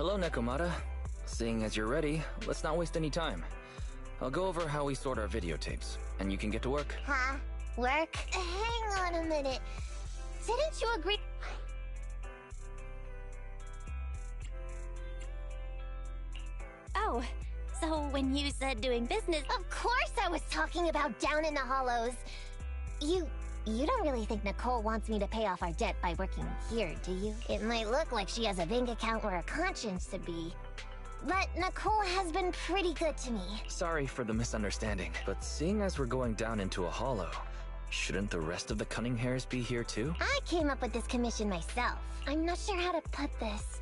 Hello, Nekomata. Seeing as you're ready, let's not waste any time. I'll go over how we sort our videotapes, and you can get to work. Huh? Work? Hang on a minute. Didn't you agree? Oh, so when you said doing business... Of course I was talking about down in the hollows. You don't really think Nicole wants me to pay off our debt by working here, do you? It might look like she has a bank account where a conscience should be. But Nicole has been pretty good to me. Sorry for the misunderstanding, but seeing as we're going down into a hollow, shouldn't the rest of the cunning hairs be here too? I came up with this commission myself. I'm not sure how to put this.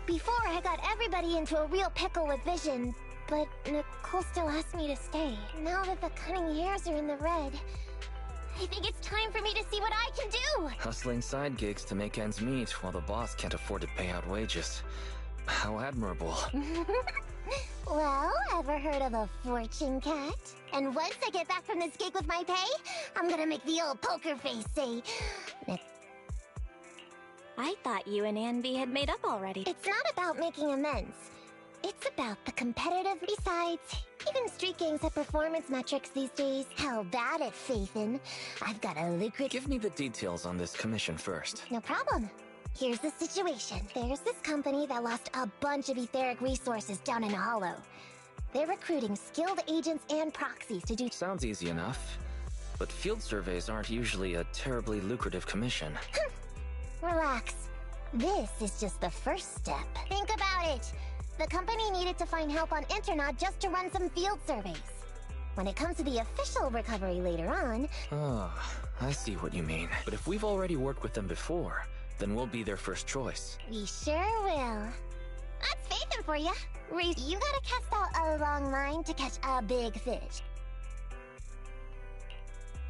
Before, I got everybody into a real pickle with Vision, but Nicole still asked me to stay. Now that the cunning hairs are in the red, I think it's time for me to see what I can do! Hustling side gigs to make ends meet while the boss can't afford to pay out wages. How admirable. Well, ever heard of a fortune cat? And once I get back from this gig with my pay, I'm gonna make the old poker face say... I thought you and Anby had made up already. It's not about making amends. It's about the competitive. Besides, even street gangs have performance metrics these days. How bad at Faithin. I've got a lucrative... Give me the details on this commission first. No problem. Here's the situation. There's this company that lost a bunch of etheric resources down in a hollow. They're recruiting skilled agents and proxies to do... Sounds easy enough. But field surveys aren't usually a terribly lucrative commission. Relax. This is just the first step. Think about it. The company needed to find help on Internaut just to run some field surveys. When it comes to the official recovery later on... Oh, I see what you mean. But if we've already worked with them before, then we'll be their first choice. We sure will. That's Faithin for ya. You gotta cast out a long line to catch a big fish.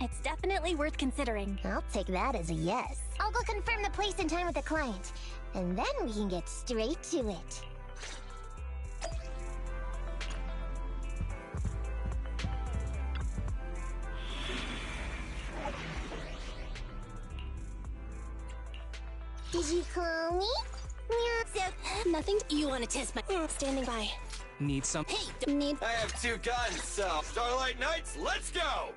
It's definitely worth considering. I'll take that as a yes. I'll go confirm the place and time with the client, and then we can get straight to it. Did you call me? Yeah. Nothing. You want to test my... Standing by. Need some... Hey, Need... I have 2 guns, so... Starlight Knights, let's go!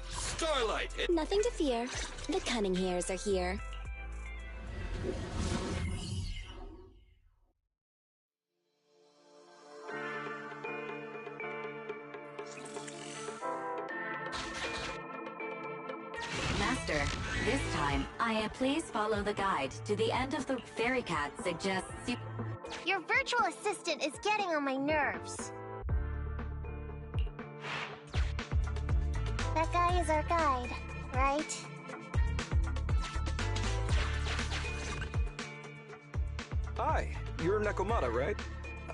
Starlight! Nothing to fear. The cunning hairs are here. Master, this time, please follow the guide to the end of the fairy cat suggests you... Your virtual assistant is getting on my nerves. That guy is our guide, right? Hi, you're Nekomata, right?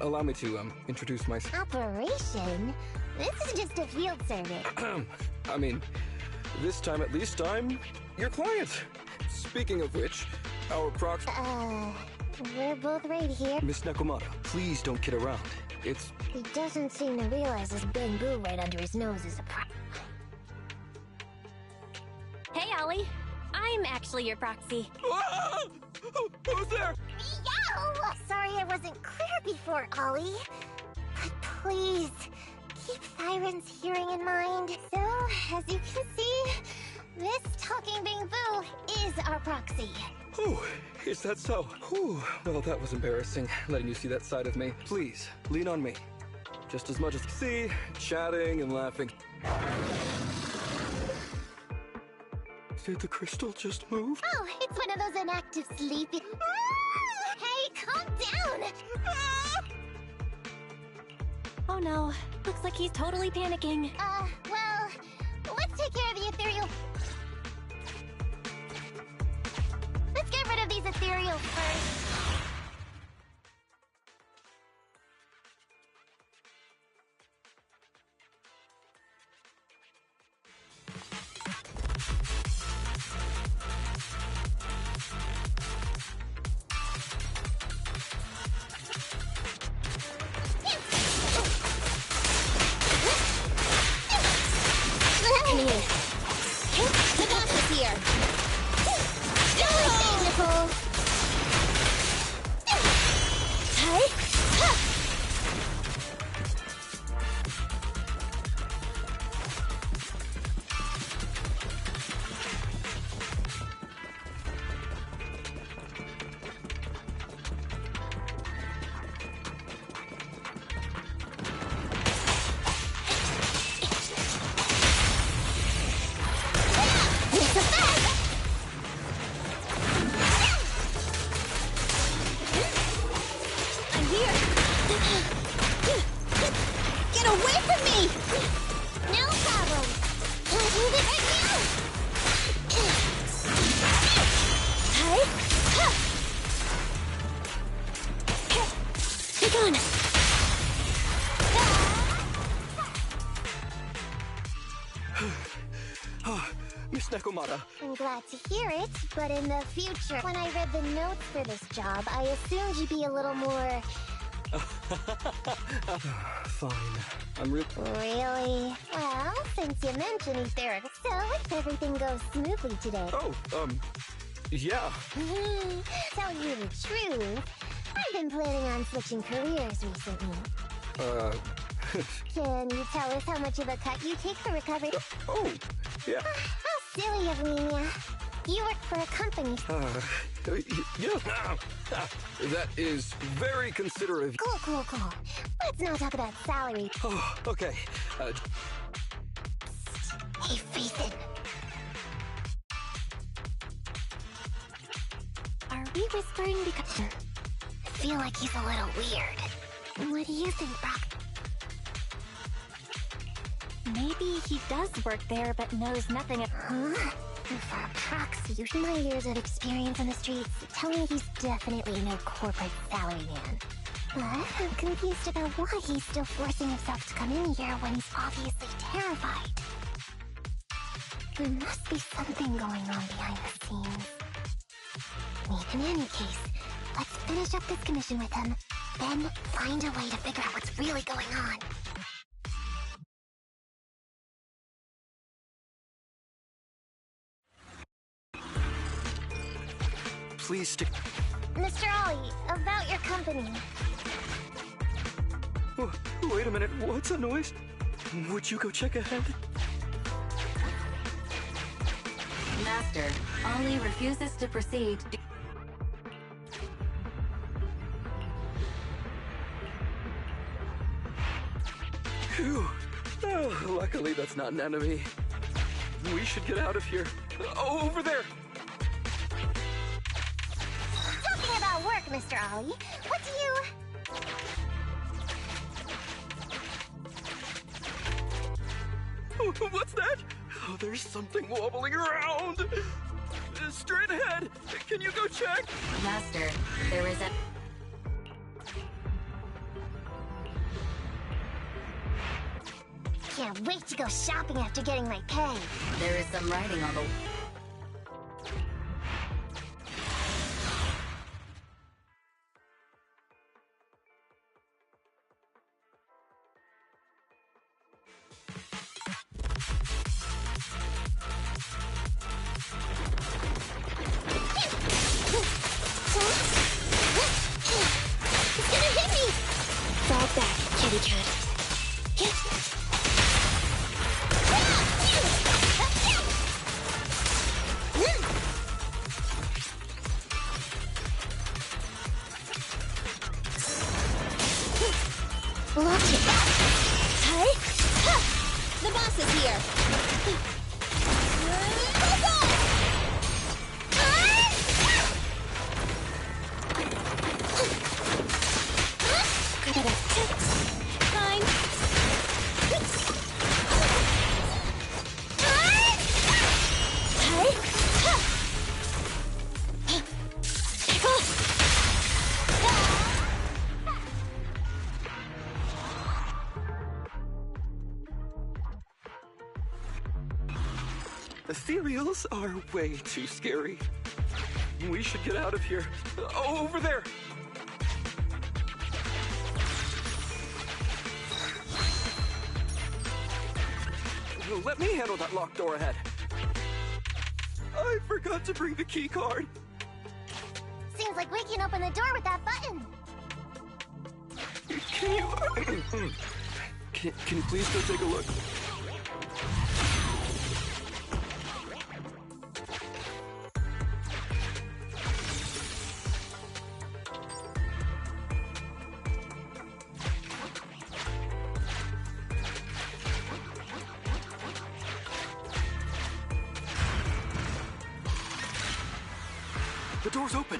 Allow me to, introduce myself. Operation? This is just a field survey. I mean, this time at least I'm your client. Speaking of which, our prox... We're both right here. Miss Nekomata, please don't kid around. It's... He doesn't seem to realize this bamboo right under his nose is a problem. Hey, Ollie. I'm actually your proxy. Ah! Who's there? Yo! Sorry I wasn't clear before, Ollie. But please, keep Siren's hearing in mind. So, as you can see, this talking bamboo is our proxy. Oh, is that so? Whew, well, that was embarrassing, letting you see that side of me. Please, lean on me. Just as much as... See, chatting and laughing. Did the crystal just move? Oh, it's one of those inactive sleepy... Hey, calm down! Oh no, looks like he's totally panicking. Well, let's take care of the ethereal... Let's get rid of these ethereals first. Come here. The boss is here. Nicole. me! No problem. I'll move it right now! Be gone! Miss Nekomata. I'm glad to hear it, but in the future, when I read the notes for this job, I assumed you'd be a little more... Fine. I'm Really? Well, since you mentioned etheric, so if everything goes smoothly today... Oh, yeah. Tell you the truth, I've been planning on switching careers recently. Can you tell us how much of a cut you take for recovery? Oh, yeah. How silly of me, Mia. You work for a company. Yeah. That is very considerate. Cool. Let's not talk about salary. Oh, okay. Hey, Ethan. Are we whispering because... I feel like he's a little weird. What do you think, Brock? Maybe he does work there but knows nothing of... Huh? For a proxy, my years of experience on the streets tell me he's definitely no corporate salary man. But I'm confused about why he's still forcing himself to come in here when he's obviously terrified. There must be something going on behind the scenes. In any case, let's finish up this commission with him, then find a way to figure out what's really going on. Please stick... Mr. Ollie, about your company. Wait a minute, what's that noise? Would you go check ahead? Master, Ollie refuses to proceed. Phew. Oh, luckily that's not an enemy. We should get out of here. Over there! Talking about work, Mr. Ollie, what do you... What's that? Oh, there's something wobbling around! Straight ahead! Can you go check? Master, there is a... Can't wait to go shopping after getting my pay. There is some writing on the... It's gonna hit me! Fall back, kitty cat. Look at that! Hey! Ha! The boss is here! Fine. Ethereals are way too scary. We should get out of here. Over there! Let me handle that locked door ahead. I forgot to bring the key card. Seems like we can open the door with that button. Can you... can you please go take a look? The door's open.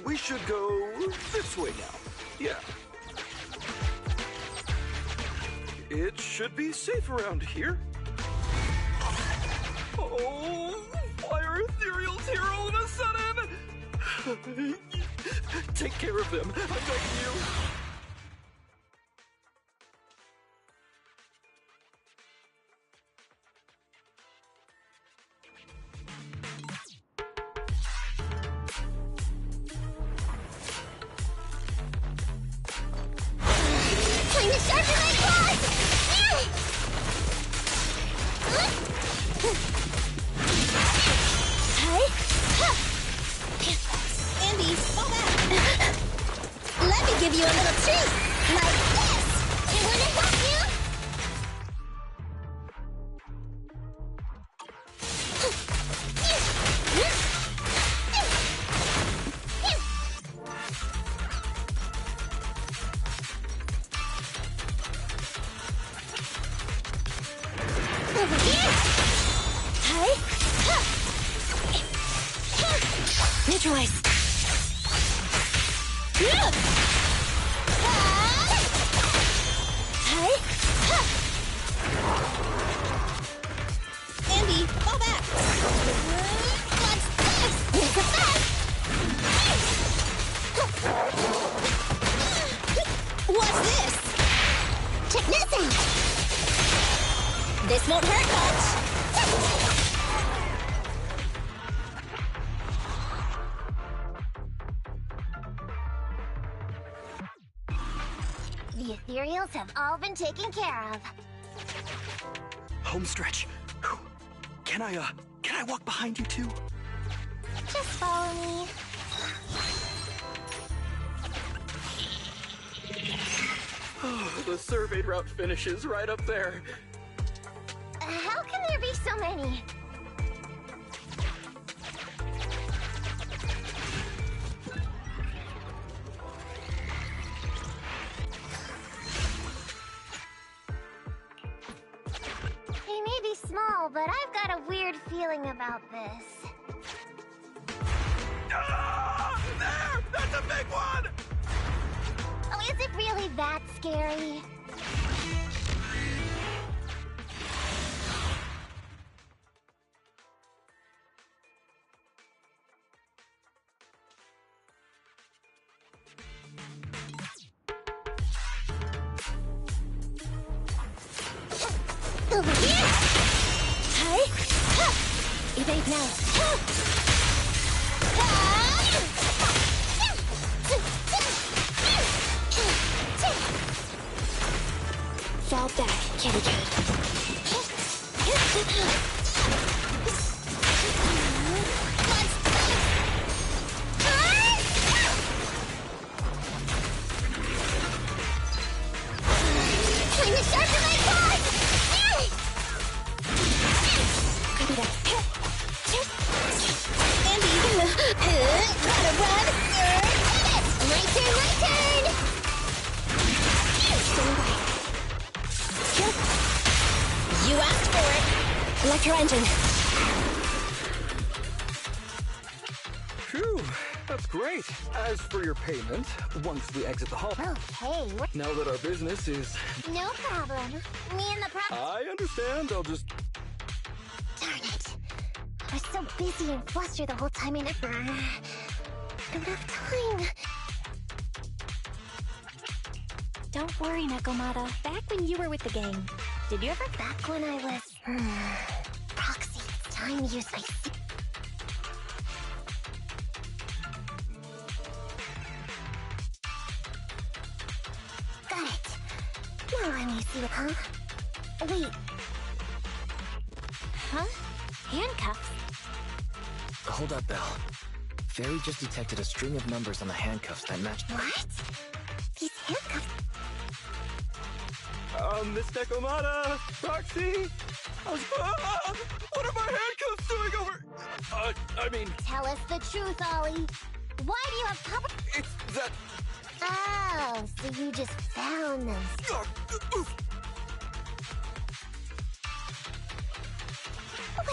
We should go this way now. Yeah. It should be safe around here. Oh, why are ethereals here all of a sudden? Take care of them, I'm begging you. Time to sharpen my claws! Andy, fall back! Let me give you a little treat! Like this! It wouldn't help you? Over here! Neutralize! Andy, fall back! What's this? Make a fast! What's this? Check this out! This won't hurt much! The ethereals have all been taken care of. Home stretch. Whew. Can I walk behind you too? Just follow me. Oh, the surveyed route finishes right up there. How can there be so many? They may be small, but I've got a weird feeling about this. Ah! There! That's a big one! Oh, is it really that scary? Over here! Evade now! Fall back, kitty Time to sharpen my claws! Copy that. Andy! Gotta run! My turn, my turn! Stand by. You asked for it! Electro engine. Phew, that's great. As for your payment, once we exit the hall... Okay, Now that our business is... no problem. Me and the I understand, I'll just... Darn it. I was so busy and flustered the whole time I don't have time. Don't worry, Nakomata. Back when you were with the gang, did you ever... Back when I was... Proxy, it's time to use my... Got it. Now let me see what, huh? Wait, Huh? Handcuffs? Hold up, Belle. Fairy just detected a string of numbers on the handcuffs that matched... what? These handcuffs... Miss Nakomata! Roxy! What are my handcuffs doing over... I mean, Tell us the truth, Ollie. Why do you have public... it's that... Oh, so you just found them.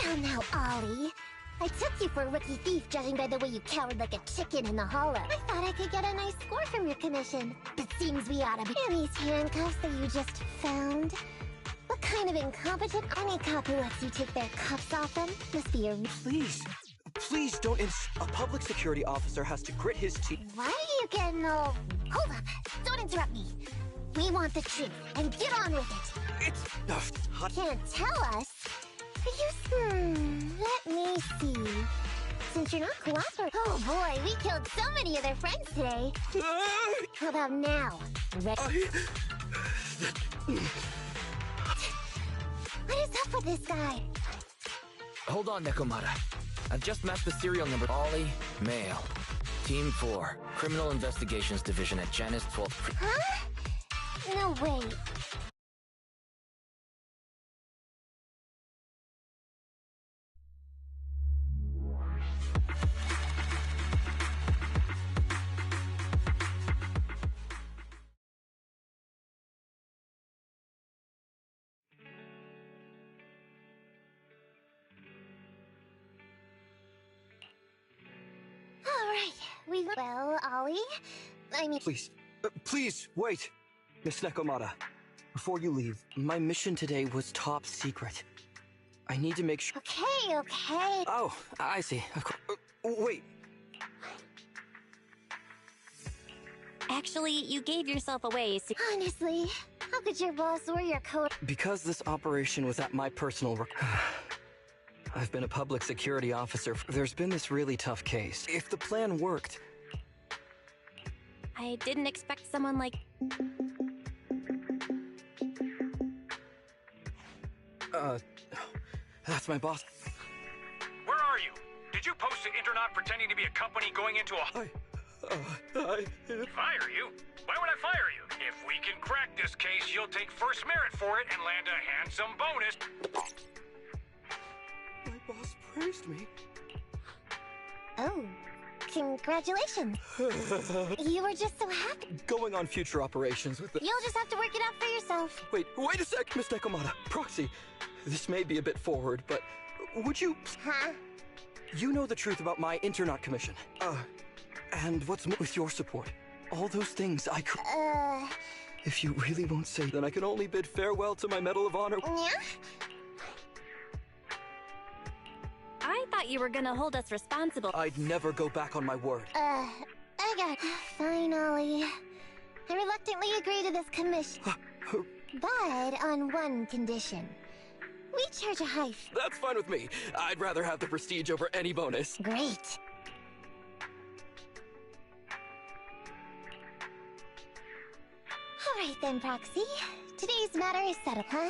Well now, Ollie. I I took you for a rookie thief, judging by the way you cowered like a chicken in the hollow. I thought I could get a nice score from your commission. But seems we oughta be. And these handcuffs that you just found? What kind of incompetent? Any cop who lets you take their cuffs off them must be a... Please don't a public security officer has to grit his teeth. Why are you getting all... Hold up. Don't interrupt me. We want the truth, and get on with it. It's... hot. Can't tell us? Let me see. Since you're not cooperating... Oh boy, we killed so many of their friends today. How about now? Ready? What is up with this guy? Hold on, Nekomata. I've just matched the serial number. Ollie, male. Team 4, Criminal Investigations Division at Janus 12th. Huh? No way. Well, Ollie, I mean... Please, wait! Miss Nekomata, before you leave, my mission today was top secret. I need to make sure... Okay. Oh, I see. Of course. Wait. Actually, you gave yourself away, so... Honestly, how could your boss or your code... Because this operation was at my personal... I've been a public security officer. There's been this really tough case. If the plan worked... I didn't expect someone like... That's my boss. Where are you? Did you post to Internet pretending to be a company going into a... I... Fire you? Why would I fire you? If we can crack this case, you'll take first merit for it and land a handsome bonus. My boss praised me. Oh, congratulations. You were just so happy. Going on future operations with the... You'll just have to work it out for yourself. Wait a sec, Miss Nekomata. Proxy, this may be a bit forward, but would you... Huh? You know the truth about my Internet commission. And what's more, with your support, all those things I could... If you really won't say, then I can only bid farewell to my Medal of Honor. Yeah? I thought you were gonna hold us responsible. I'd never go back on my word. I got... Fine, Ollie. I reluctantly agree to this commission. But on one condition. We charge a high fee. That's fine with me. I'd rather have the prestige over any bonus. Great. Alright then, Proxy. Today's matter is settled, huh?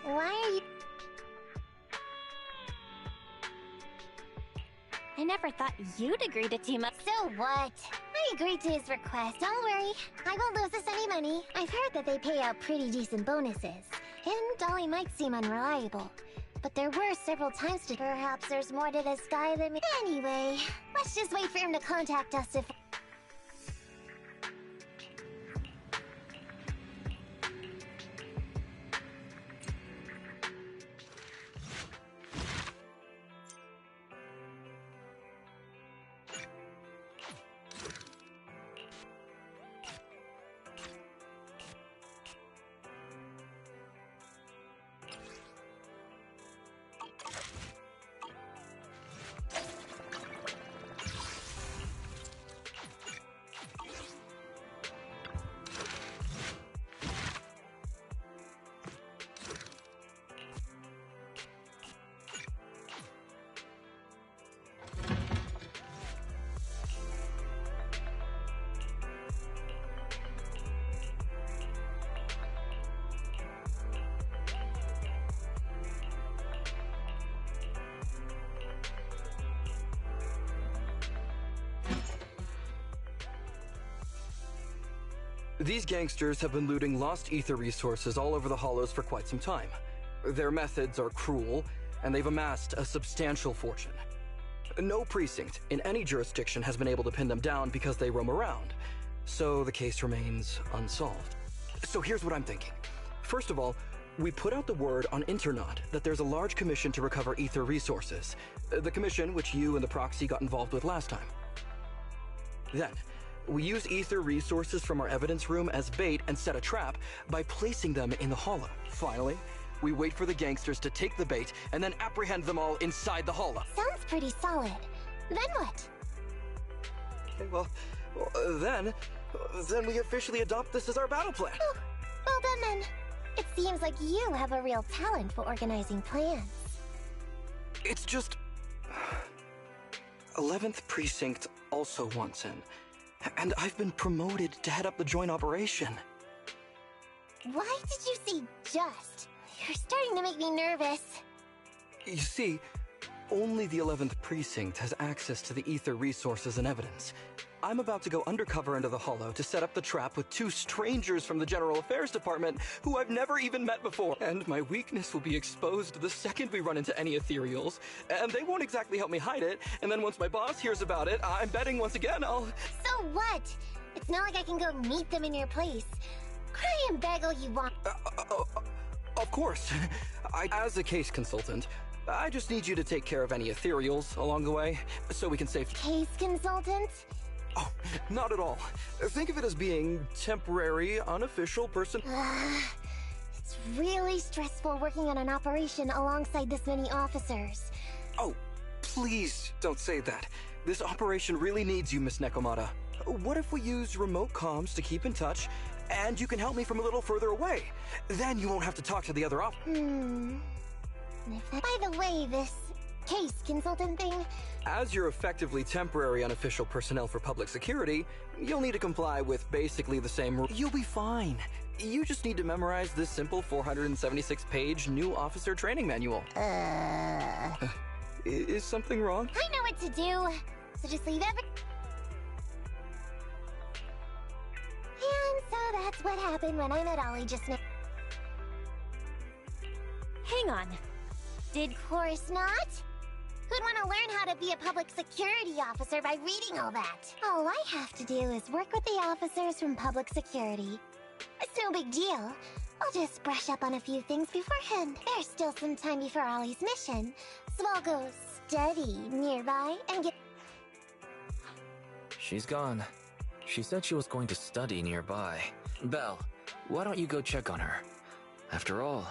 Why are you... I never thought you'd agree to team up. So what? I agreed to his request. Don't worry. I won't lose us any money. I've heard that they pay out pretty decent bonuses. And Dolly might seem unreliable. But there were several times to... Perhaps there's more to this guy than me. Anyway, let's just wait for him to contact us if... These gangsters have been looting lost ether resources all over the Hollows for quite some time. Their methods are cruel, and they've amassed a substantial fortune. No precinct in any jurisdiction has been able to pin them down because they roam around, so the case remains unsolved. So here's what I'm thinking. First of all, We put out the word on Internaut that there's a large commission to recover ether resources. The commission which you and the proxy got involved with last time. Then, we use ether resources from our evidence room as bait and set a trap by placing them in the hollow. Finally, we wait for the gangsters to take the bait and then apprehend them all inside the hollow. Sounds pretty solid. Then what? Okay, well, then we officially adopt this as our battle plan. Oh, well done then. It seems like you have a real talent for organizing plans. It's just... 11th Precinct also wants in. And I've been promoted to head up the joint operation. Why did you say just? You're starting to make me nervous. You see, only the 11th Precinct has access to the ether resources and evidence. I'm about to go undercover into the hollow to set up the trap with 2 strangers from the General Affairs Department who I've never even met before. And my weakness will be exposed the second we run into any ethereals, and they won't exactly help me hide it, and then once my boss hears about it, I'm betting once again I'll... So what? It's not like I can go meet them in your place. Cry and beg all you want. Of course. As a case consultant, I just need you to take care of any ethereals along the way, so we can save... Case consultant? Oh, not at all. Think of it as being temporary, unofficial person... It's really stressful working on an operation alongside this many officers. Oh, please don't say that. This operation really needs you, Miss Nekomata. What if we use remote comms to keep in touch, and you can help me from a little further away? Then you won't have to talk to the other By the way, this case consultant thing... As you're effectively temporary unofficial personnel for public security, you'll need to comply with basically the same rules. You'll be fine. You just need to memorize this simple 476-page new officer training manual. Is something wrong? I know what to do, so just leave And so that's what happened when I met Ollie just now. Hang on. Did Chorus not? Who'd want to learn how to be a public security officer by reading all that? All I have to do is work with the officers from public security. It's no big deal. I'll just brush up on a few things beforehand. There's still some time before Ollie's mission, so I'll go study nearby and get... She's gone. She said she was going to study nearby. Belle, why don't you go check on her? After all...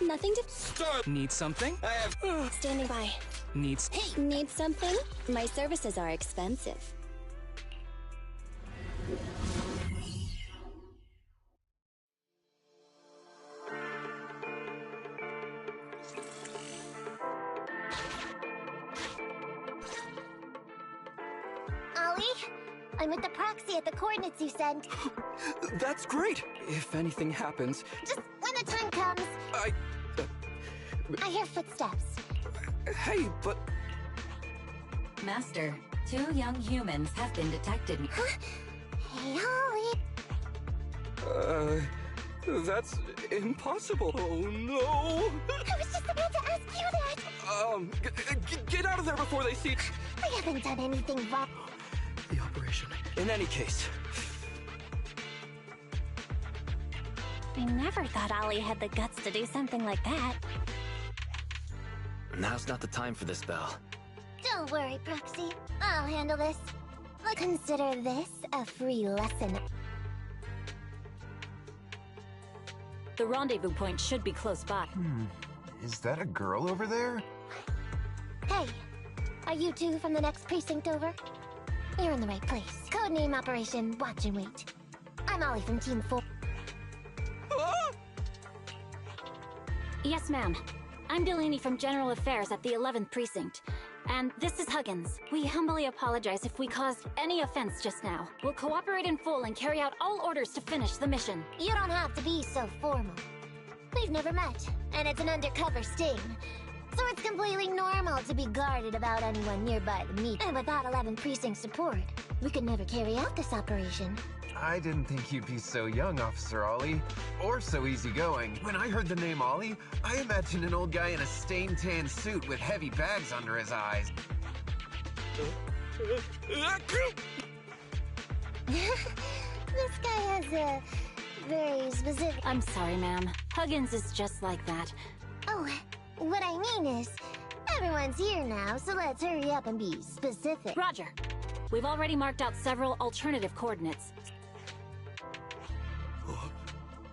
Nothing to... Start. Need something? I have. Standing by. Needs... Hey, need something? My services are expensive. Ollie, I'm with the proxy at the coordinates you sent. That's great! If anything happens, Just when the time comes. I hear footsteps. hey, but Master, 2 young humans have been detected. Hey, Ollie. that's impossible. Oh no! I was just about to ask you that. Get out of there before they see I haven't done anything wrong. the operation. In any case, I never thought Ollie had the guts to do something like that. Now's not the time for this, Belle. Don't worry, Proxy. I'll handle this. I'll consider this a free lesson. The rendezvous point should be close by. Is that a girl over there? Hey, are you two from the next precinct over? You're in the right place. Codename Operation Watch and Wait. I'm Ollie from Team 4. Yes, ma'am. I'm Delaney from General Affairs at the 11th Precinct. And this is Huggins. We humbly apologize if we caused any offense just now. We'll cooperate in full and carry out all orders to finish the mission. You don't have to be so formal. We've never met, and it's an undercover sting. So it's completely normal to be guarded about anyone nearby the meet. And without 11th Precinct support, we could never carry out this operation. I didn't think you'd be so young, Officer Ollie. Or so easygoing. When I heard the name Ollie, I imagined an old guy in a stained tan suit with heavy bags under his eyes. This guy has a very specific... I'm sorry, ma'am. Huggins is just like that. Oh, what I mean is, everyone's here now, so let's hurry up and be specific. Roger. We've already marked out several alternative coordinates.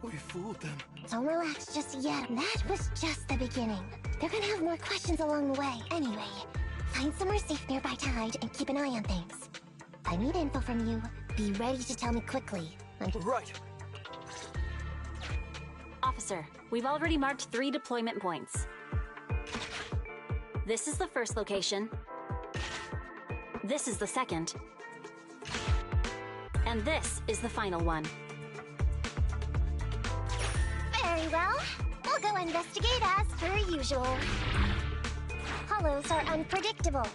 we fooled them. Don't relax just yet. That was just the beginning. They're gonna have more questions along the way. Anyway, find somewhere safe nearby to hide and keep an eye on things. If I need info from you, be ready to tell me quickly. Right. Officer, we've already marked 3 deployment points. This is the first location. This is the second. And this is the final one. Very well. We'll go investigate as per usual. Hollows are unpredictable.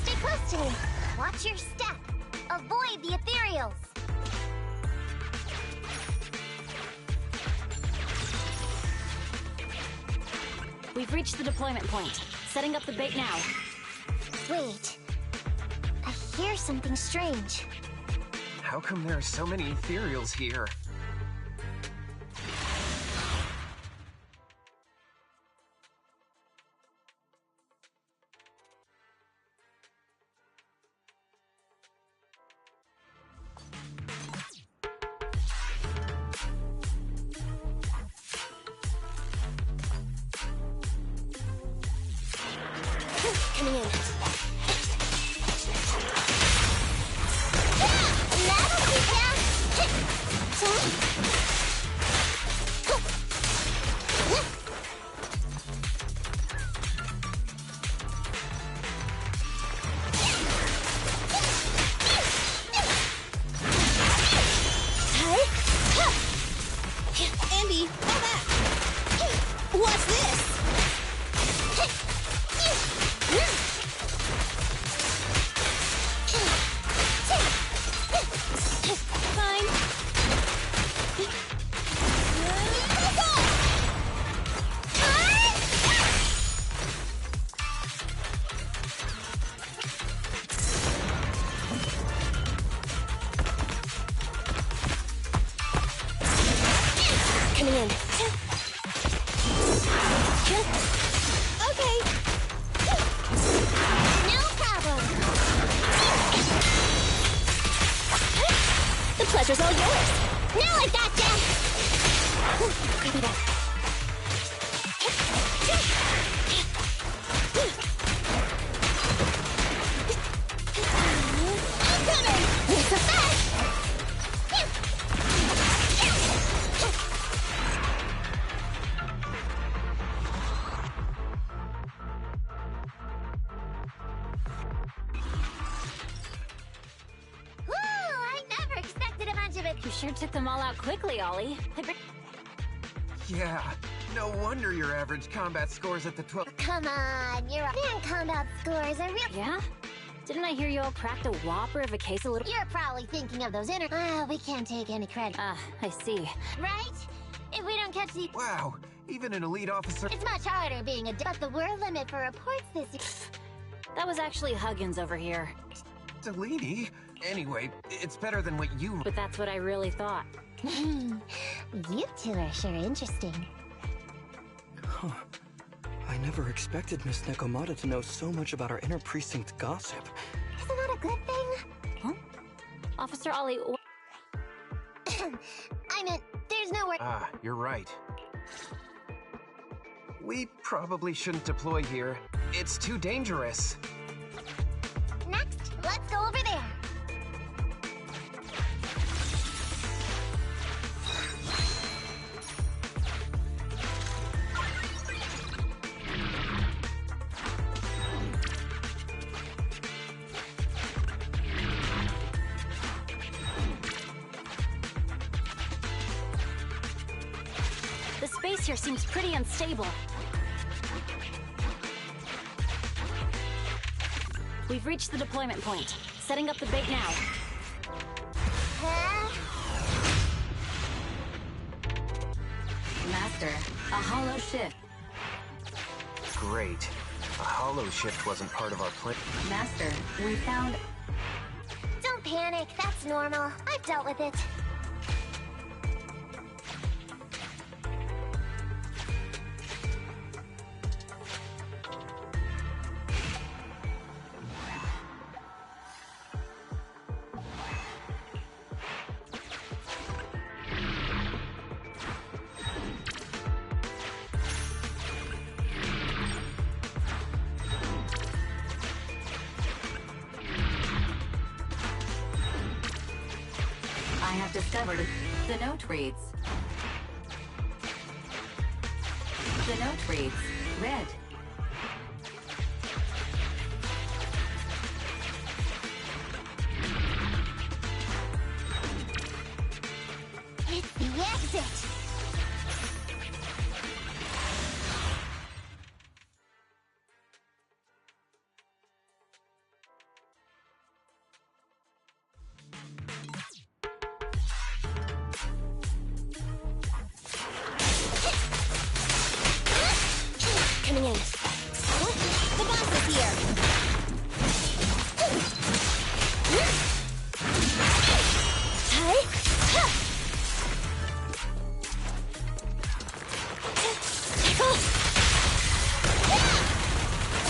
Stay close to me. Watch your step. Avoid the ethereals. We've reached the deployment point. Setting up the bait now. Wait. I hear something strange. How come there are so many ethereals here? Coming in. That'll keep ya. Andy, come back! What's this? Fine. Coming in. Okay. No problem. The pleasure's all yours. Now I gotcha. Copy that. You sure took them all out quickly, Ollie. Yeah, no wonder your average combat scores at the 12. Come on, your damn combat scores are real. Yeah? Didn't I hear you all cracked a whopper of a case a little? You're probably thinking of those we can't take any credit. I see. Right? If we don't catch the... Wow, even an elite officer. It's much harder being a... But the word limit for reports this year... That was actually Huggins over here. Delaney? Anyway, it's better than what you... But that's what I really thought. You two are sure interesting. Huh. I never expected Miss Nekomata to know so much about our inner precinct gossip. Isn't that a good thing? Huh? Officer Ollie... I meant, there's nowhere... You're right. We probably shouldn't deploy here. It's too dangerous. Next, let's go over there. The space here seems pretty unstable. We've reached the deployment point. Setting up the bait now. Master, a hollow shift. Great. A hollow shift wasn't part of our plan. Master, we found... Don't panic, that's normal. I've dealt with it. I have discovered the note reads. The note reads, red. It's the exit! Coming in. What? The boss is here! Hi!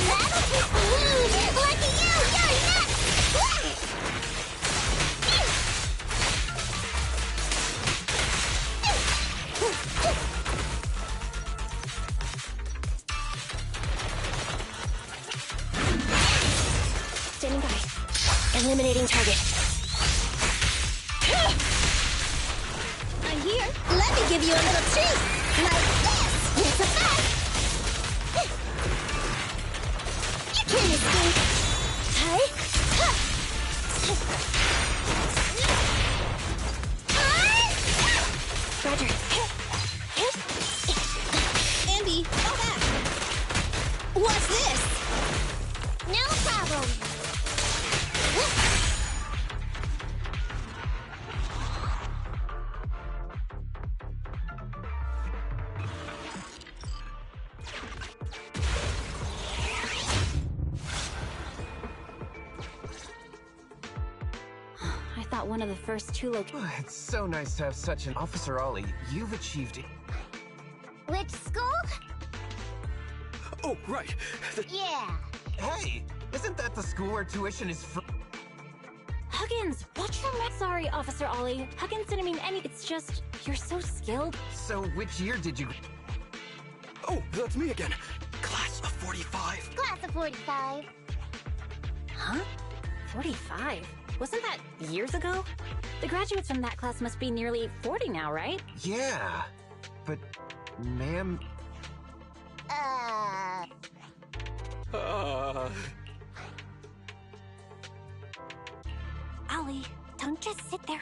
That'll keep the wound! Lucky you! You're next! Standing by. Eliminating target. I'm here. Let me give you a little treat. Like this. It's a fact. You can't escape. Hi. Roger. Andy, go back. What's this? No problem. I thought one of the first two It's so nice to have such an Officer Ollie. You've achieved it. Which school? Oh, right. Yeah. Hey, isn't that the school where tuition is free? Huggins, watch your mouth. Sorry, Officer Ollie. Huggins didn't mean any. It's just, you're so skilled. So which year did you... Oh, that's me again. Class of 45. Class of 45. Huh? 45? Wasn't that years ago? The graduates from that class must be nearly 40 now, right? Yeah. But, ma'am... Ollie, don't just sit there.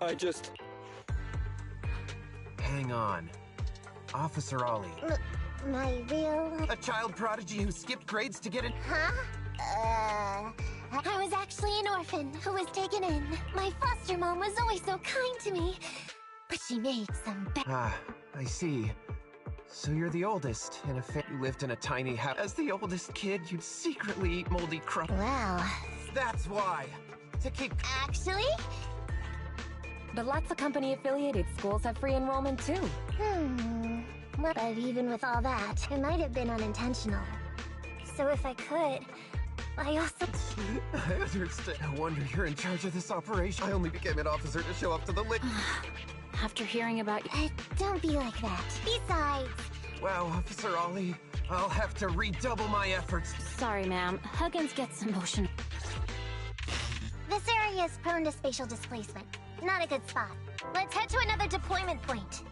I just... Hang on. Officer Ollie. My real... A child prodigy who skipped grades to get in... Huh? I was actually an orphan who was taken in. My foster mom was always so kind to me, but she made some bad... Ah, I see. So you're the oldest in a you lived in a tiny house. As the oldest kid, you'd secretly eat moldy crust. Well... That's why. To keep... Actually? But lots of company-affiliated schools have free enrollment too. But even with all that, it might have been unintentional. So if I could, I also... I understand. No wonder you're in charge of this operation. I only became an officer to show up to the lit... After hearing about you... Don't be like that. Besides... Wow, Officer Ollie, I'll have to redouble my efforts. Sorry, ma'am. Huggins gets emotional. This area is prone to spatial displacement. Not a good spot. Let's head to another deployment point.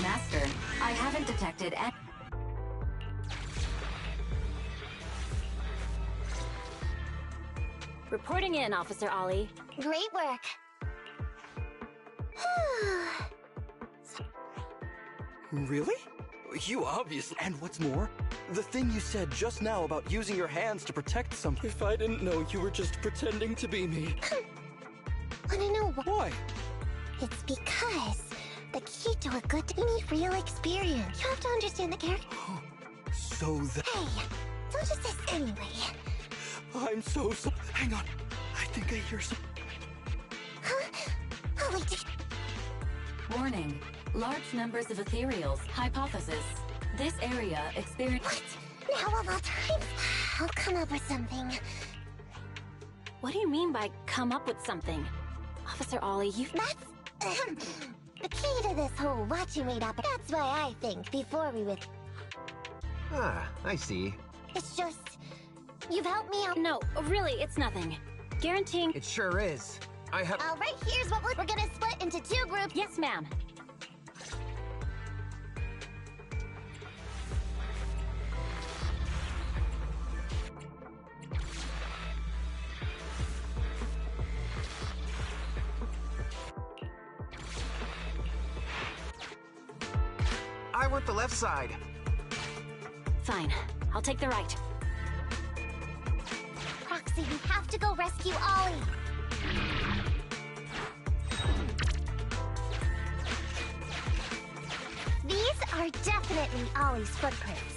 Master, I haven't detected any... Reporting in, Officer Ollie. Great work. Really? You obviously... And what's more, the thing you said just now about using your hands to protect something... If I didn't know you were just pretending to be me... Wanna know Why? It's because the key to a good... We need real experience. You have to understand the character. So that... Hey, don't just this anyway. I'm so... Hang on. I think I hear some... Huh? Oh, wait. Warning. Large numbers of ethereals. Hypothesis. This area experience... What? Now of all times? I'll come up with something. What do you mean by come up with something? Officer Ollie, you've... That's... the key to this whole what you made up. That's why I think before we would... Ah, I see. It's just... You've helped me out. No, really, it's nothing. Guaranteeing... It sure is. I have... Alright, here's what we're gonna split into 2 groups. Yes, ma'am. I want the left side. Fine. I'll take the right. Proxy, we have to go rescue Ollie. These are definitely Ollie's footprints.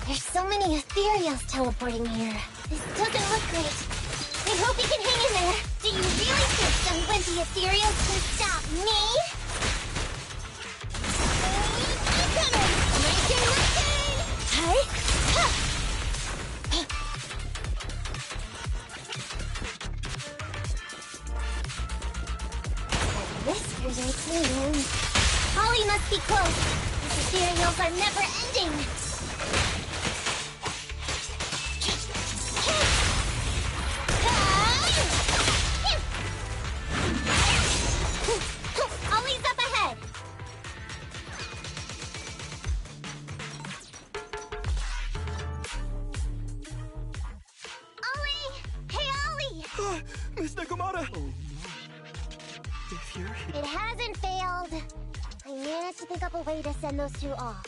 There's so many ethereals teleporting here. This doesn't look great. I hope we can hang in there. Do you really think some bunty ethereals can stop me? I'm coming! My turn, my turn! Hey? Huh. This makes me win. Ollie must be close. These ethereals are never ending. Ollie's up ahead. Ollie! Hey, Ollie! Miss Nekomata! Oh, no. If you're here... It hasn't failed. I managed to think up a way to send those 2 off.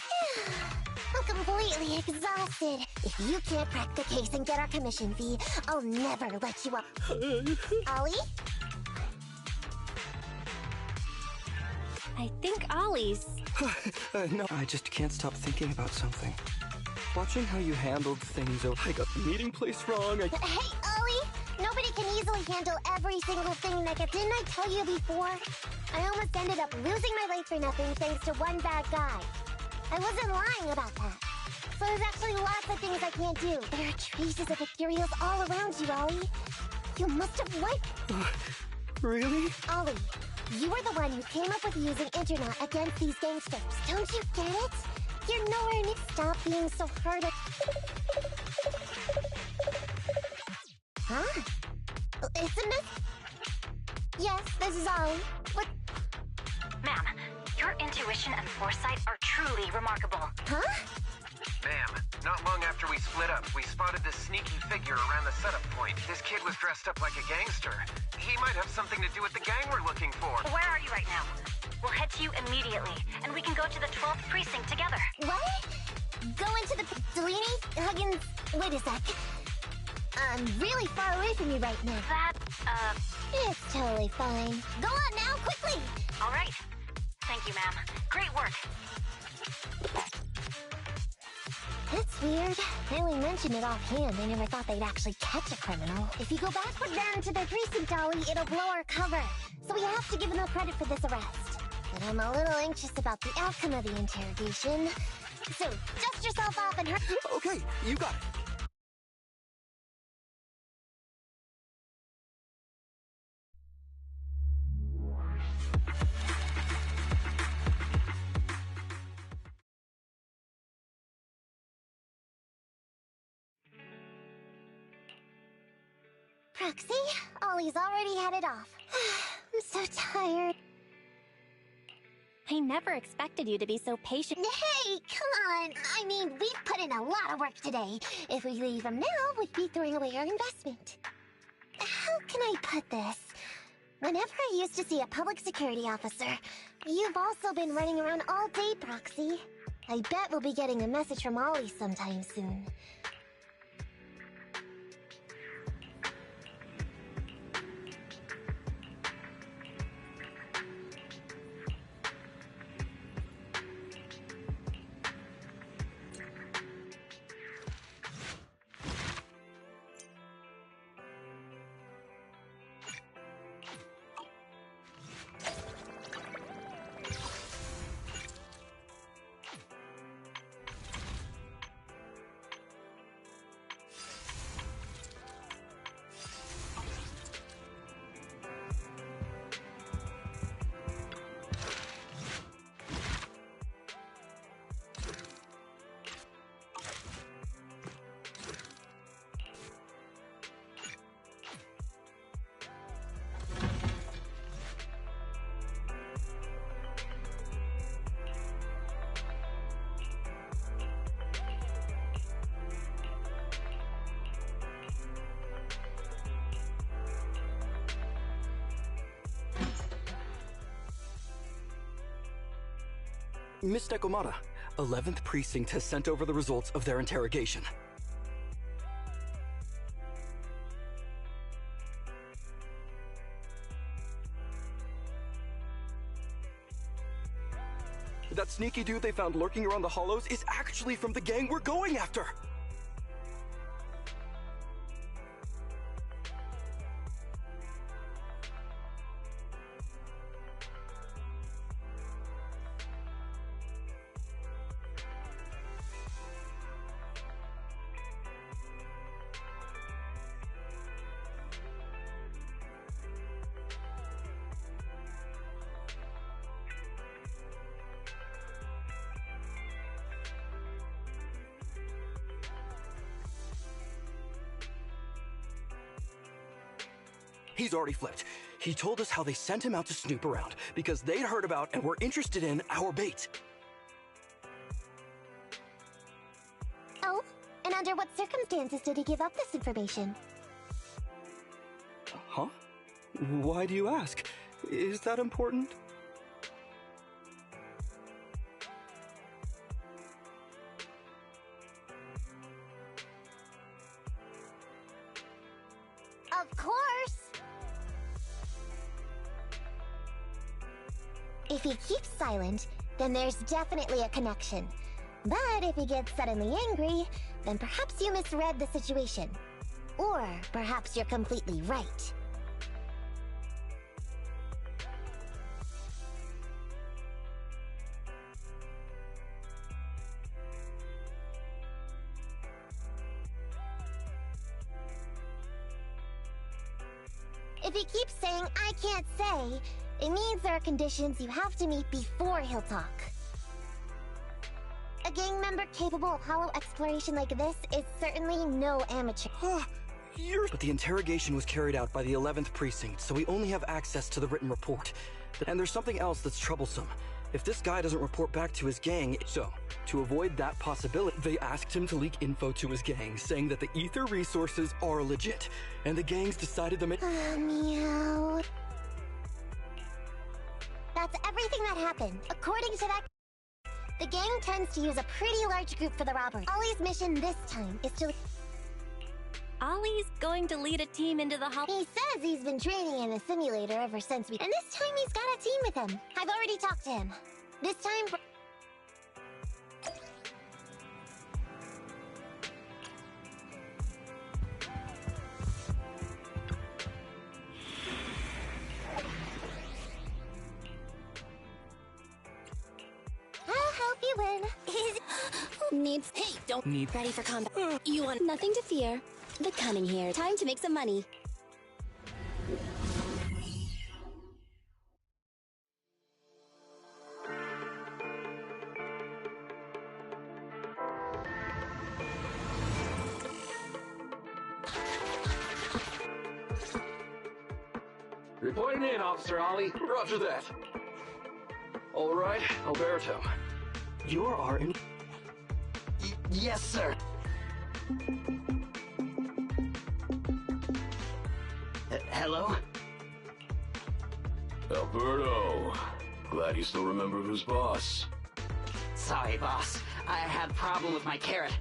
I'm completely exhausted. If you can't crack the case and get our commission fee, I'll never let you up. Ollie? I think Ollie's... No, I just can't stop thinking about something. Watching how you handled things, I got the meeting place wrong, Hey, Ollie! Nobody can easily handle every single thing that gets... Didn't I tell you before? I almost ended up losing my life for nothing thanks to one bad guy. I wasn't lying about that. So there's actually lots of things I can't do. There are traces of ethereals all around you, Ollie. You must have wiped... Really? Ollie, you were the one who came up with using internet against these gangsters. Don't you get it? You're nowhere near... Stop being so hard at... Huh? Isn't it? Yes, this is Ollie. What? Ma'am, your intuition and foresight are truly remarkable. Huh? Ma'am, not long after we split up, we spotted this sneaky figure around the setup point. This kid was dressed up like a gangster. He might have something to do with the gang we're looking for. Where are you right now? We'll head to you immediately, and we can go to the 12th precinct together. What? Go into the... Delaney? Huggins? Wait a sec. I'm really far away from you right now. It's totally fine. Go on now, quickly! All right. Thank you, ma'am. Great work. That's weird. They only mentioned it offhand. They never thought they'd actually catch a criminal. If you go back with them to their precinct, Ollie, it'll blow our cover. So we have to give them credit for this arrest. But I'm a little anxious about the outcome of the interrogation. So, dust yourself off and hurry. Okay, you got it. Proxy, Ollie's already headed off. I'm so tired. I never expected you to be so patient. Hey, come on! I mean, we've put in a lot of work today. If we leave them now, we'd be throwing away our investment. How can I put this? Whenever I used to see a public security officer, you've also been running around all day, Proxy. I bet we'll be getting a message from Ollie sometime soon. Miss Nekomata, 11th Precinct has sent over the results of their interrogation. That sneaky dude they found lurking around the hollows is actually from the gang we're going after! He's already flipped. He told us how they sent him out to snoop around because they'd heard about and were interested in our bait. Oh? And under what circumstances did he give up this information? Huh? Why do you ask? Is that important? Of course! If he keeps silent, then there's definitely a connection. But if he gets suddenly angry, then perhaps you misread the situation. Or perhaps you're completely right. If he keeps saying, "I can't say," it means there are conditions you have to meet before he'll talk. A gang member capable of hollow exploration like this is certainly no amateur. But the interrogation was carried out by the 11th Precinct, so we only have access to the written report. And there's something else that's troublesome. If this guy doesn't report back to his gang, to avoid that possibility, they asked him to leak info to his gang, saying that the ether resources are legit, and the gangs decided to Meow. That's everything that happened. According to that, the gang tends to use a pretty large group for the robbery. Ollie's mission this time is to... Ollie's going to lead a team into the hall. He says he's been training in a simulator ever since we... And this time he's got a team with him. I've already talked to him. This time... I'll help you win. Hey, don't ready for combat. You want nothing to fear. The cunning here. Time to make some money. Reporting in, Officer Ollie. Roger that. All right, Alberto. You're our... Yes, sir. Hello? Alberto. Glad you still remember who's boss. Sorry, boss. I had a problem with my carrot.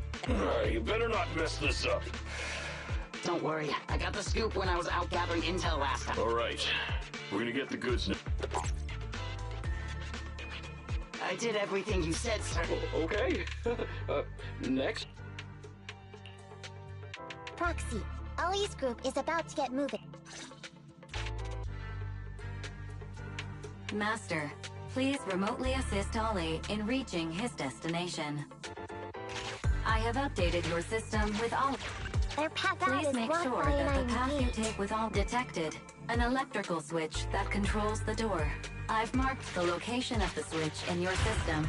You better not mess this up. Don't worry. I got the scoop when I was out gathering intel last time. All right. We're gonna get the goods now. I did everything you said, sir. Okay. Next. Proxy, Ollie's group is about to get moving. Master, please remotely assist Ollie in reaching his destination. I have updated your system with all... Their path out Please is make blocked sure by that an the path you IMD. take with all detected. An electrical switch that controls the door. I've marked the location of the switch in your system.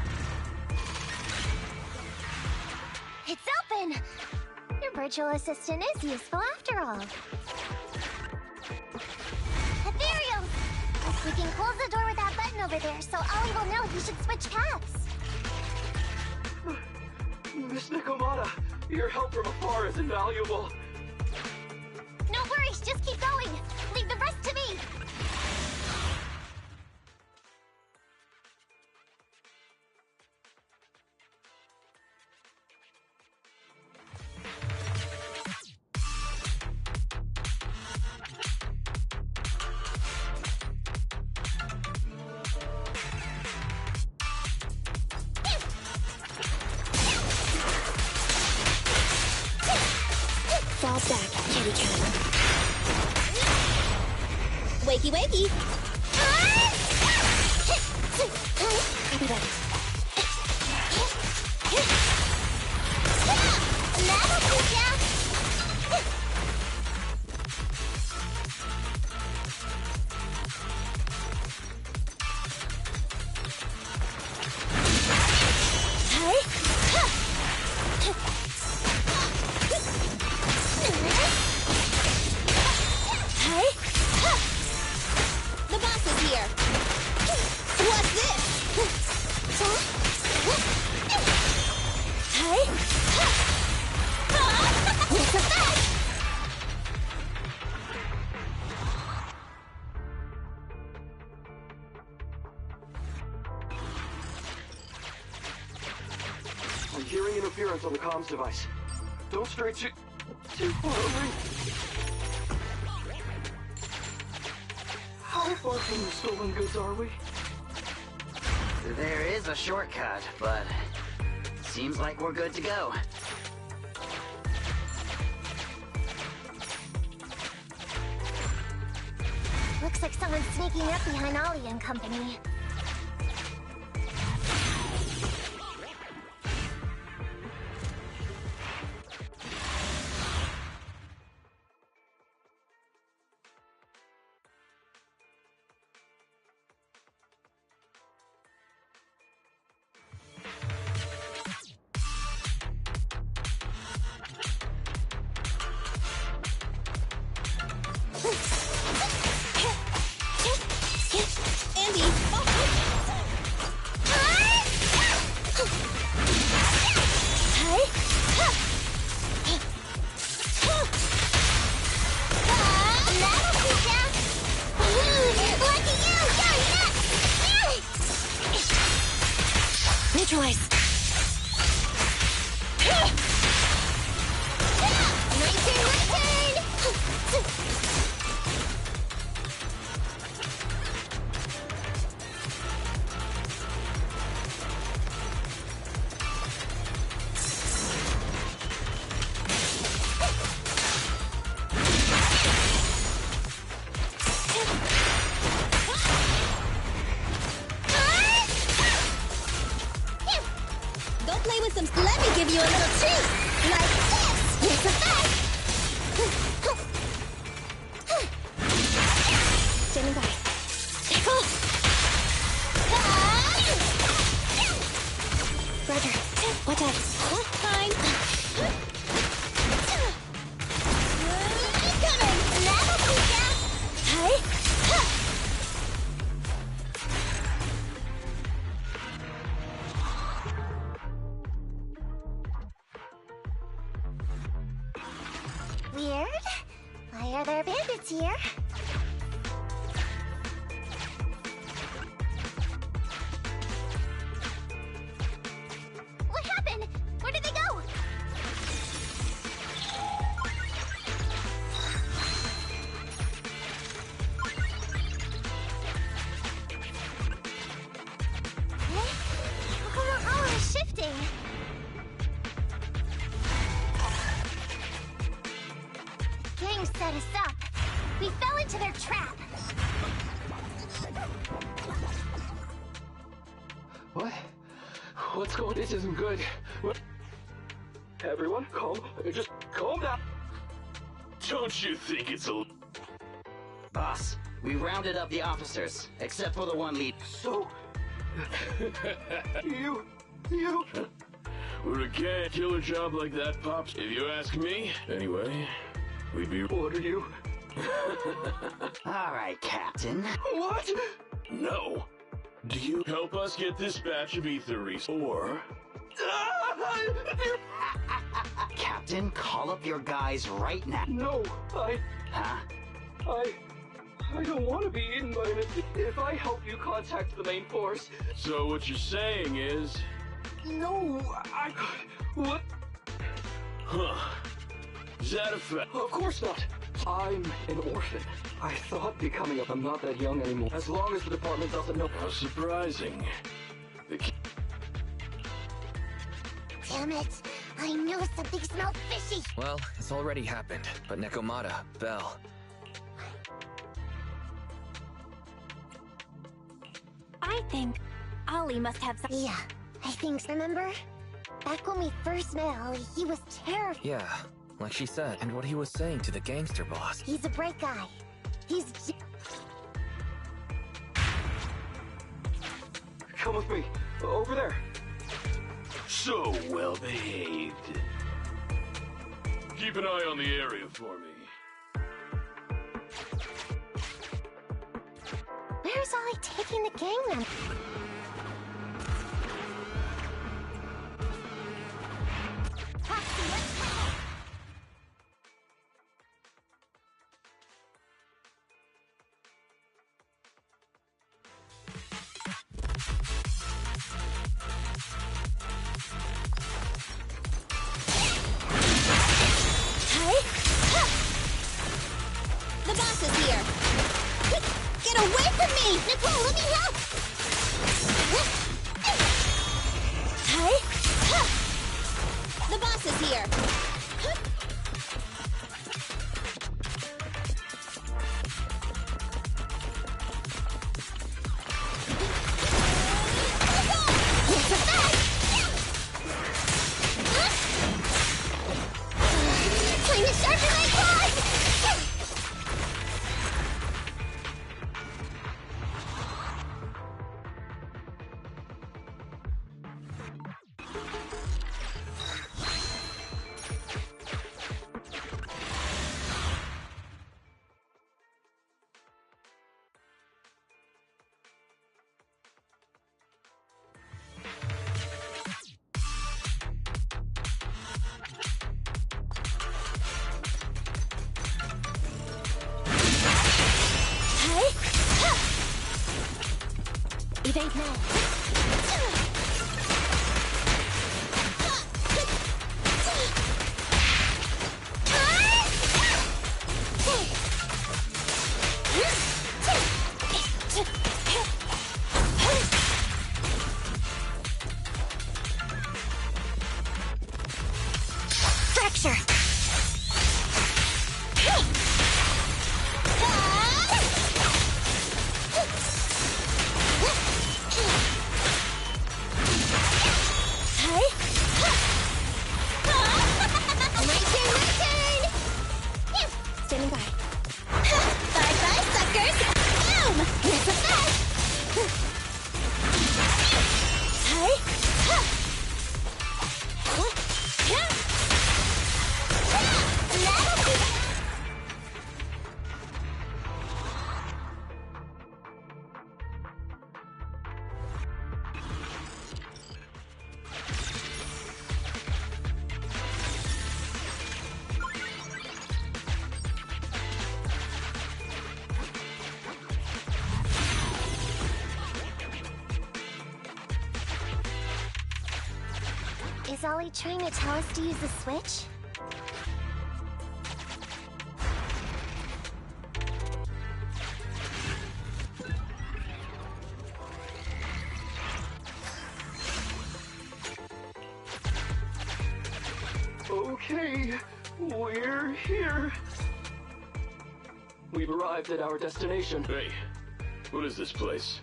It's open! Your virtual assistant is useful after all. Ethereal! We can close the door with that button over there, so Ollie will know he should switch paths. Miss Nikomata, your help from afar is invaluable. No worries, just keep going. Leave the rest to me. Fall back, kitty cat. Wakey, wakey. Copy that. That'll teach ya. The boss is here. What's this? What's that? I'm hearing interference on the comms device. Don't stray too far away. How far from the stolen goods are we? There is a shortcut, but seems like we're good to go. Looks like someone's sneaking up behind Ollie and company. Neutralize. Let me give you a little treat! Like this! Here's the fact! Standing by. Tickle! Roger. Watch out. Fine. Coming! That'll keep ya! Hi! Weird. Why are there bandits here? What happened? Where did they go? How come we're all shifting? Gang set us up. We fell into their trap. What? What's going on? This isn't good. What? Everyone, calm. Just calm down. Don't you think it's a... Boss, we rounded up the officers, except for the one lead. So... You... Would a killer job like that, Pops? If you ask me. Anyway, we'd be... What are you? All right, Captain. What? No. Do you help us get this batch of ether or... Captain, call up your guys right now. No, Huh? I don't want to be eaten by it. If I help you contact the main force... So what you're saying is... No, What? Huh. Is that a fact? Of course not. I'm an orphan. I thought becoming a... I'm not that young anymore. As long as the department doesn't know... How surprising. Damn it. I knew something smelled fishy. Well, it's already happened. But Nekomata, Bell... I think Ollie must have some... Yeah, I think, remember? Back when we first met Ollie, he was terrified. Yeah, like she said, and what he was saying to the gangster boss. He's a bright guy. He's... Come with me. Over there. So well behaved. Keep an eye on the area for me. Where's Ollie taking the gang then? Taxi, let's go! The boss is here! Get away from me! Nicole, let me help! to sharpen my claws! Evade now. Fracture. Standing by. Bye-bye, suckers! Boom! That's a fact! Hey! That'll be... Is Ollie trying to tell us to use the switch? Okay, we're here. We've arrived at our destination. Hey, what is this place?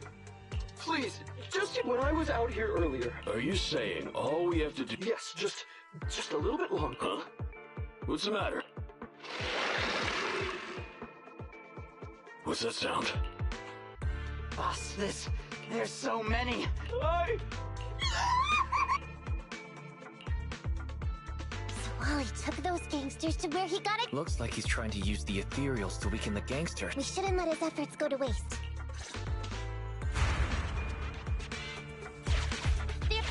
Please, just when I was out here earlier. Are you saying all we have to do... Yes, just a little bit longer. Huh? What's the matter? What's that sound? Boss, there's so many. So Ollie took those gangsters to where he got it? Looks like he's trying to use the ethereals to weaken the gangster. We shouldn't let his efforts go to waste.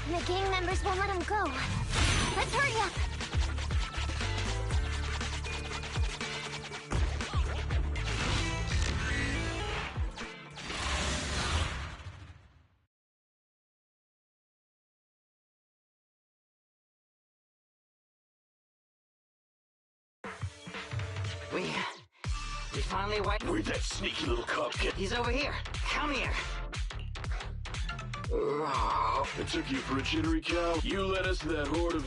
The gang members won't let him go. Let's hurry up! We finally wiped... Where'd that sneaky little cop get? He's over here. Come here. I took you for a jittery cow. You led us to that horde of...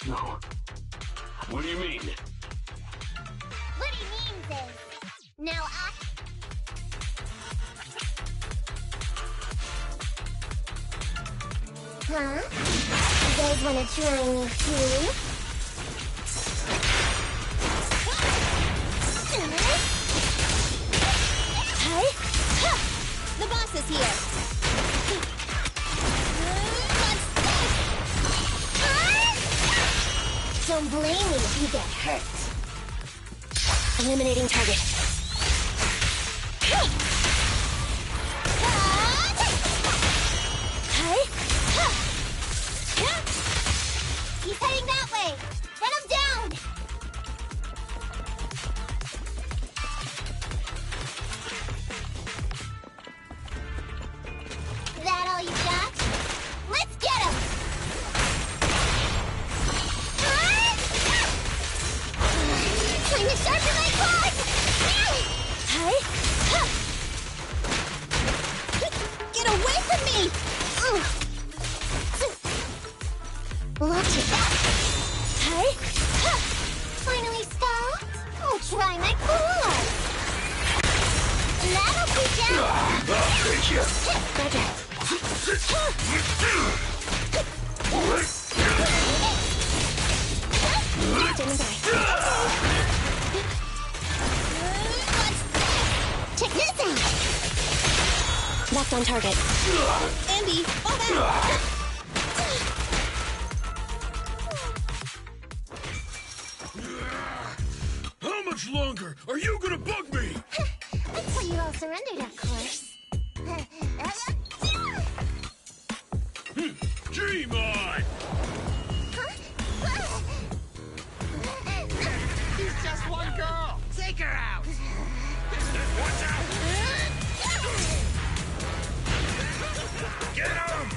No. What do you mean? What he means is... Now Huh? You guys wanna try me too? Hey! The boss is here! Don't blame me if you get hurt. Eliminating target. He's heading that way! Get him down! That all you got? Let's get him! Time to sharpen my claws! Hey! Get away from me! Look at that! Hey! Finally stopped? I'll try my claws! That'll teach you! I'll take you! Roger. Standing by. That's on target. Andy, fall back! How much longer are you gonna bug me? Until you all surrendered, of course. Dream on! She's just one girl! Take her out! Watch out! Get him!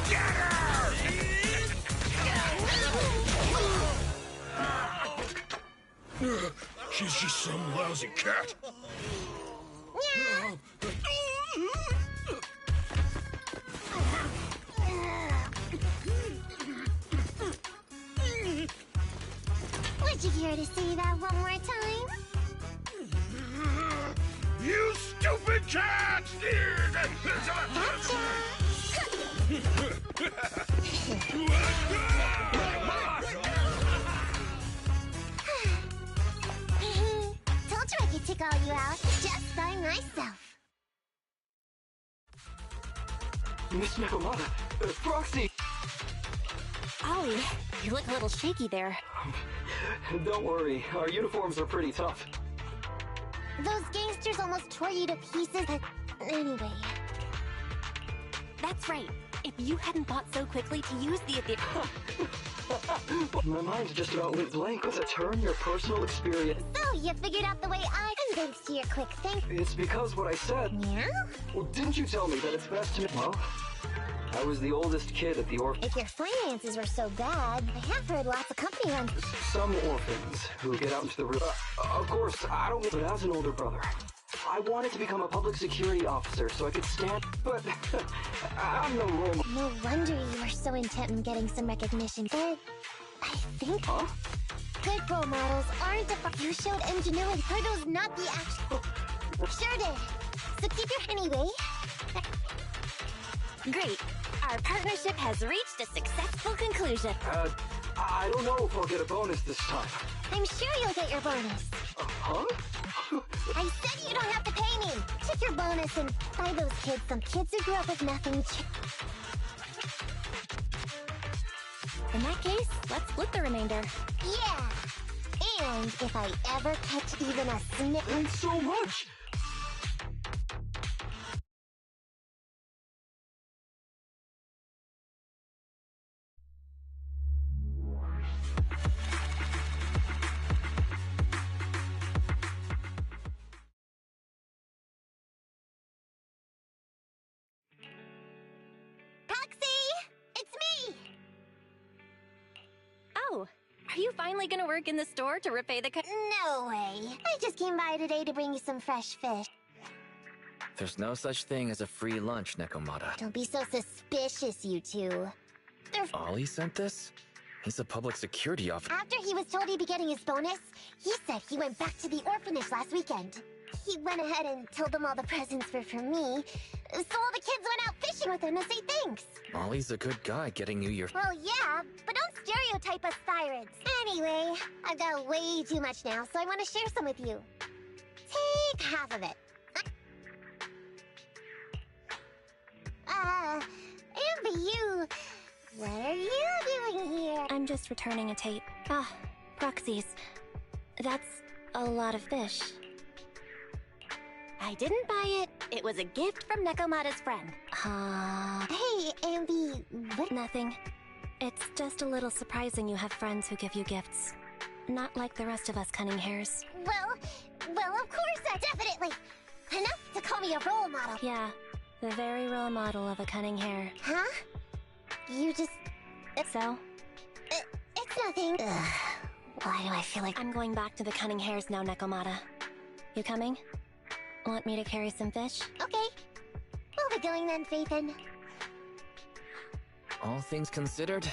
Get her! She's just some lousy cat. Would you care to say that one more time? You stupid cat! Told you I could take all you out just by myself. Miss Nakamata, Proxy! Ollie, you look a little shaky there. Don't worry, our uniforms are pretty tough. Those gangsters almost tore you to pieces. Anyway. That's right. If you hadn't thought so quickly to use the... My mind just about went blank with a turn your personal experience. So, you figured out the way I... And thanks to your quick think... It's because what I said... Yeah? Well, didn't you tell me that it's best to... Well, I was the oldest kid at the orphan... If your finances were so bad, I have heard lots of company runs... Some orphans who get out into the real... of course, I don't... But as an older brother, I wanted to become a public security officer so I could stand... But I'm no role model. No wonder you were so intent on getting some recognition. But I think... Huh? Good role models aren't a... You showed ingenuity. Are those not the actual... Sure did. So keep your... Anyway... Great. Our partnership has reached a successful conclusion. I don't know if I'll get a bonus this time. I'm sure you'll get your bonus. Huh? I said you don't have to pay me. Take your bonus and buy those kids some kids who grew up with nothing. In that case, let's split the remainder. Yeah. And if I ever catch even a snip... Thanks so much! Are you finally gonna work in the store to repay the No way. I just came by today to bring you some fresh fish. There's no such thing as a free lunch, Nekomata. Don't be so suspicious, you two. Ollie sent this? He's a public security officer. After he was told he'd be getting his bonus, he said he went back to the orphanage last weekend. He went ahead and told them all the presents were for me, so all the kids went out fishing with him to say thanks. Ollie's a good guy getting you your... Well, yeah, but don't stereotype us sirens. Anyway, I've got way too much now, so I want to share some with you. Take half of it. Amber, you... What are you doing here? I'm just returning a tape. Ah, proxies. That's a lot of fish. I didn't buy it. It was a gift from Nekomata's friend. Hey, Ambi, what? Nothing. It's just a little surprising you have friends who give you gifts. Not like the rest of us cunning hares. Well, of course, definitely. Enough to call me a role model. Yeah, the very role model of a cunning hare. Huh? You just... So? It's nothing. Ugh. Why do I feel like... I'm going back to the cunning hares now, Nekomata. You coming? Want me to carry some fish? Okay. We'll be going then, Phaethon. All things considered,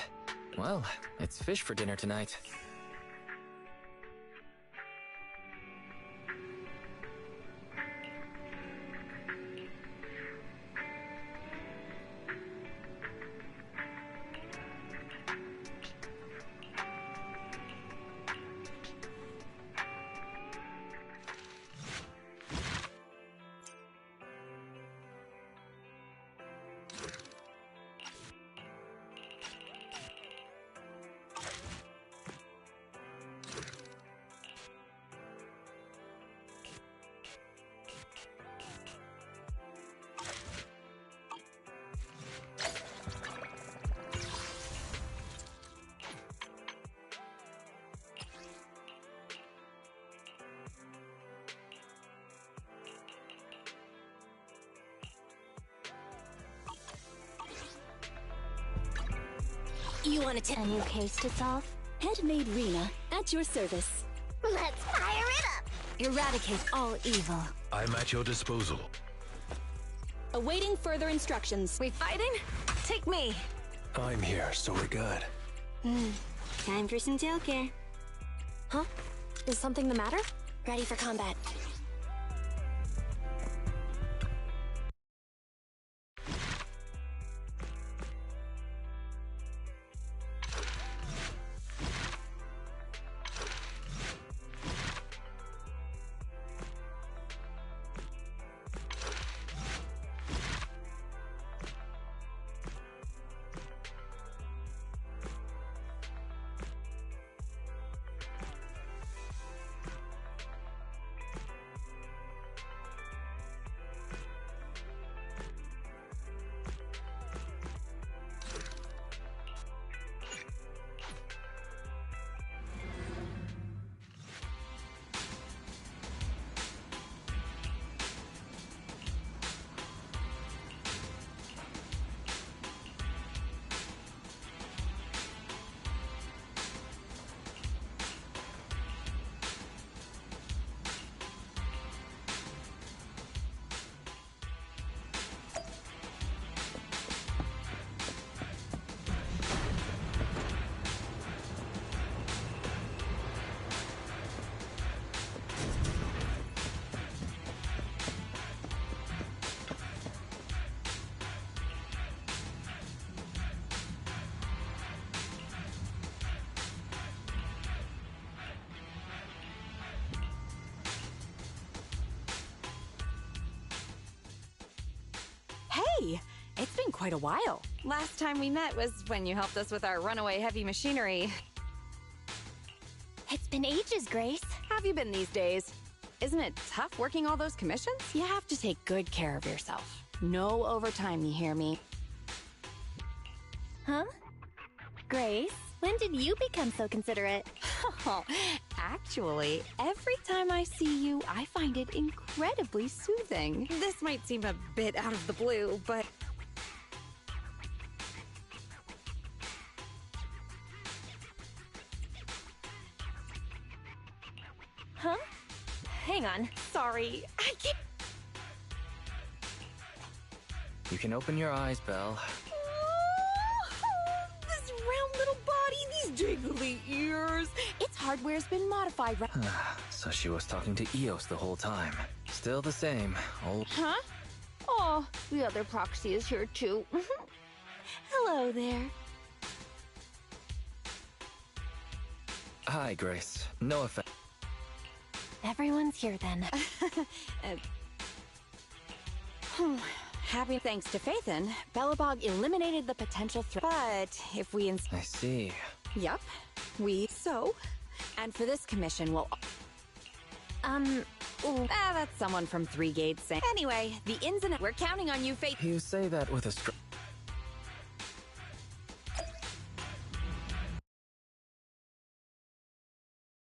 well, it's fish for dinner tonight. You want to A new case to solve? Handmade Rena, at your service. Let's fire it up! Eradicate all evil. I'm at your disposal. Awaiting further instructions. We fighting? Take me. I'm here, so we're good. Time for some tail care. Huh? Is something the matter? Ready for combat. Hey! It's been quite a while. Last time we met was when you helped us with our runaway heavy machinery. It's been ages, Grace. How have you been these days? Isn't it tough working all those commissions? You have to take good care of yourself. No overtime, you hear me? Huh? Grace, when did you become so considerate? Actually, every time I see you, I find it incredibly soothing. This might seem a bit out of the blue, but... Huh? Hang on. Sorry, I can't... You can open your eyes, Belle. This round little body, these jiggly ears. Its hardware's been modified, right? So she was talking to Eos the whole time. Still the same. Old. Huh? Oh, the other proxy is here too. Hello there. Hi, Grace. No offense. Everyone's here then. Happy thanks to Phaethon, Belobog eliminated the potential threat. But if we I see. Yup. So. And for this commission, we'll... that's someone from 3 Gates saying... Anyway, the ins and... We're counting on you, Phaethon. You say that with a